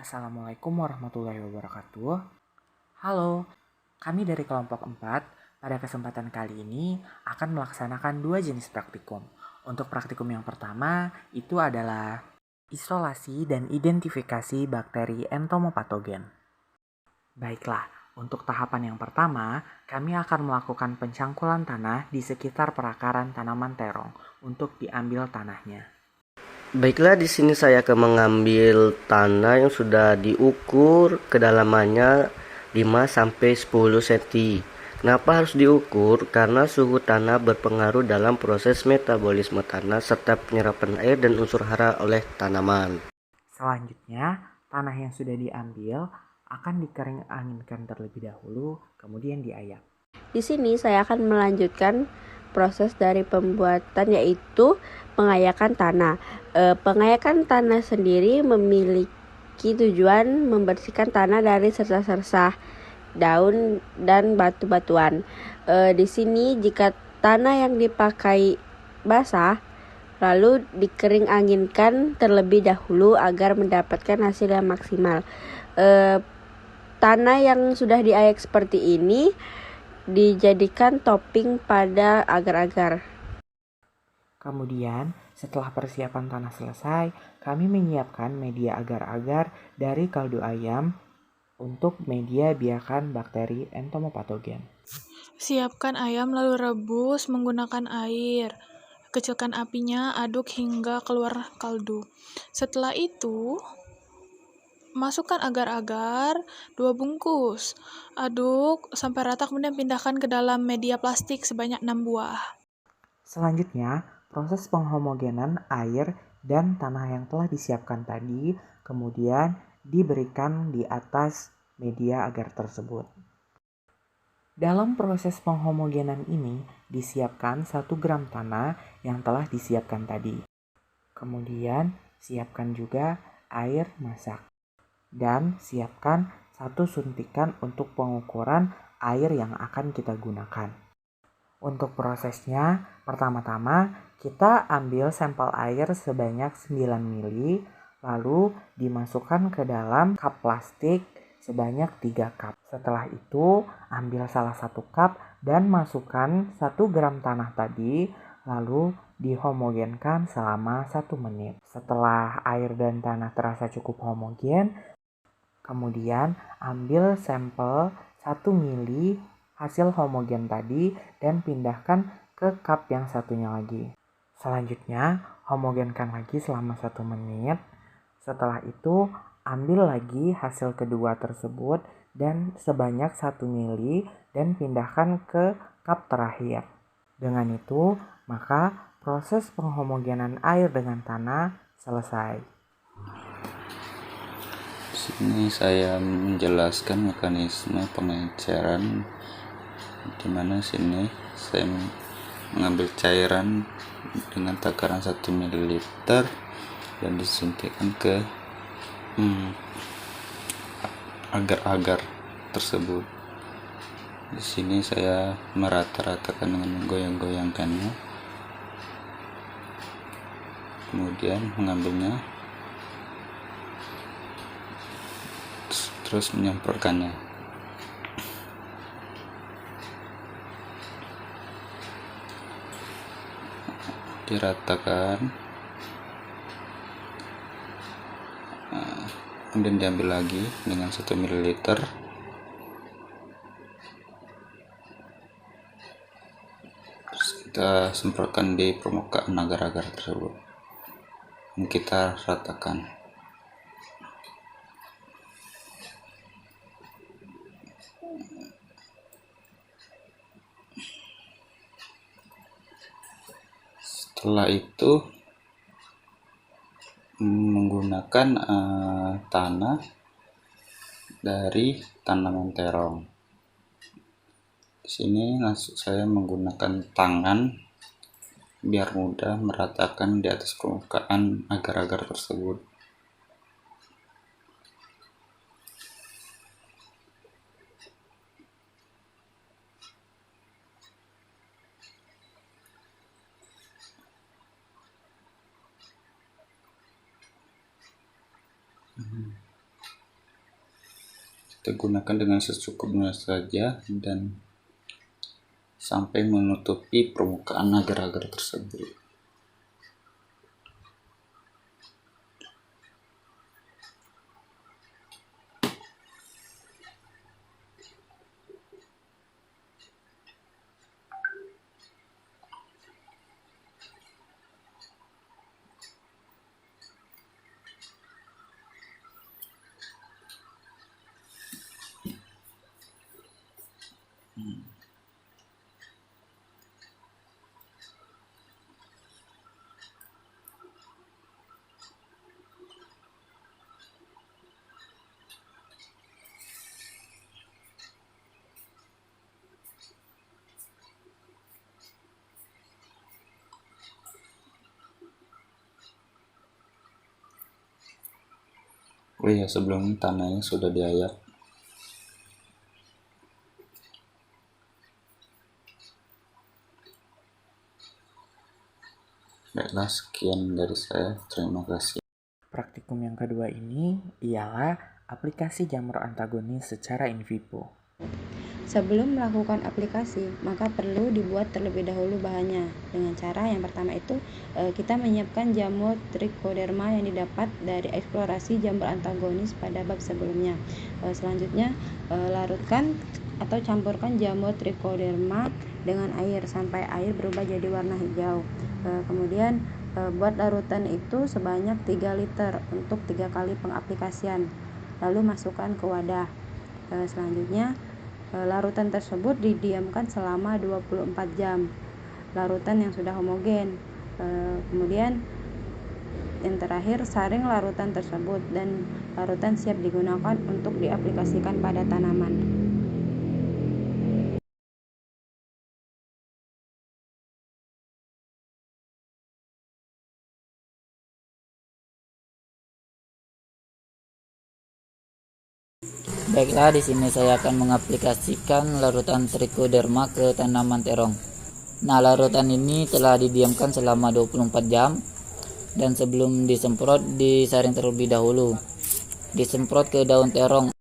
Assalamualaikum warahmatullahi wabarakatuh. Halo, kami dari kelompok 4 pada kesempatan kali ini akan melaksanakan 2 jenis praktikum. Untuk praktikum yang pertama itu adalah isolasi dan identifikasi bakteri entomopatogen. Baiklah, untuk tahapan yang pertama, kami akan melakukan pencangkulan tanah di sekitar perakaran tanaman terong untuk diambil tanahnya. Baiklah, di sini saya akan mengambil tanah yang sudah diukur kedalamannya 5 sampai 10 cm. Kenapa harus diukur? Karena suhu tanah berpengaruh dalam proses metabolisme tanah serta penyerapan air dan unsur hara oleh tanaman. Selanjutnya, tanah yang sudah diambil akan dikering anginkan terlebih dahulu, kemudian diayak. Di sini saya akan melanjutkan proses dari pembuatan, yaitu pengayakan tanah. Pengayakan tanah sendiri memiliki tujuan membersihkan tanah dari sersa-sersa, daun, dan batu-batuan. Di sini jika tanah yang dipakai basah, lalu dikering anginkan terlebih dahulu agar mendapatkan hasil yang maksimal. Tanah yang sudah diayak seperti ini dijadikan topping pada agar-agar. Kemudian, setelah persiapan tanah selesai, kami menyiapkan media agar-agar dari kaldu ayam untuk media biakan bakteri entomopatogen. Siapkan ayam lalu rebus menggunakan air. Kecilkan apinya, aduk hingga keluar kaldu. Setelah itu, masukkan agar-agar 2 bungkus. Aduk sampai rata, kemudian pindahkan ke dalam media plastik sebanyak 6 buah. Selanjutnya, proses penghomogenan air dan tanah yang telah disiapkan tadi kemudian diberikan di atas media agar tersebut. Dalam proses penghomogenan ini disiapkan 1 gram tanah yang telah disiapkan tadi. Kemudian siapkan juga air masak. Dan siapkan 1 suntikan untuk pengukuran air yang akan kita gunakan. Untuk prosesnya, pertama-tama kita ambil sampel air sebanyak 9 ml, lalu dimasukkan ke dalam cup plastik sebanyak 3 cup. Setelah itu, ambil salah 1 cup dan masukkan 1 gram tanah tadi, lalu dihomogenkan selama 1 menit. Setelah air dan tanah terasa cukup homogen, kemudian ambil sampel 1 ml hasil homogen tadi dan pindahkan ke cup yang satunya lagi. Selanjutnya, homogenkan lagi selama 1 menit. Setelah itu, ambil lagi hasil kedua tersebut dan sebanyak 1 ml dan pindahkan ke cup terakhir. Dengan itu, maka proses penghomogenan air dengan tanah selesai. Sini saya menjelaskan mekanisme pengenceran, di mana sini saya mengambil cairan dengan takaran 1 ml dan disuntikkan ke agar-agar tersebut. Di sini saya merata-ratakan dengan menggoyang-goyangkannya, kemudian mengambilnya terus menyemprotkannya. Diratakan, kemudian diambil lagi dengan 1 ml. Terus kita semprotkan di permukaan agar-agar tersebut dan kita ratakan. Setelah itu menggunakan tanah dari tanaman terong. Di sini saya menggunakan tangan biar mudah meratakan di atas permukaan agar-agar tersebut. kita gunakan dengan secukupnya saja dan sampai menutupi permukaan agar-agar tersebut. Oh iya, sebelum tanahnya sudah diayak. Baiklah, sekian dari saya. Terima kasih. Praktikum yang kedua ini ialah aplikasi jamur antagonis secara in vivo. Sebelum melakukan aplikasi, maka perlu dibuat terlebih dahulu bahannya. Dengan cara yang pertama itu, kita menyiapkan jamur trichoderma yang didapat dari eksplorasi jamur antagonis pada bab sebelumnya. Selanjutnya, larutkan atau campurkan jamur trichoderma dengan air sampai air berubah jadi warna hijau. Kemudian, buat larutan itu sebanyak 3 liter untuk 3 kali pengaplikasian. Lalu masukkan ke wadah. Selanjutnya, larutan tersebut didiamkan selama 24 jam. Larutan yang sudah homogen. Kemudian yang terakhir, saring larutan tersebut dan larutan siap digunakan untuk diaplikasikan pada tanaman. Baiklah, di sini saya akan mengaplikasikan larutan trichoderma ke tanaman terong. Nah, larutan ini telah didiamkan selama 24 jam dan sebelum disemprot disaring terlebih dahulu. Disemprot ke daun terong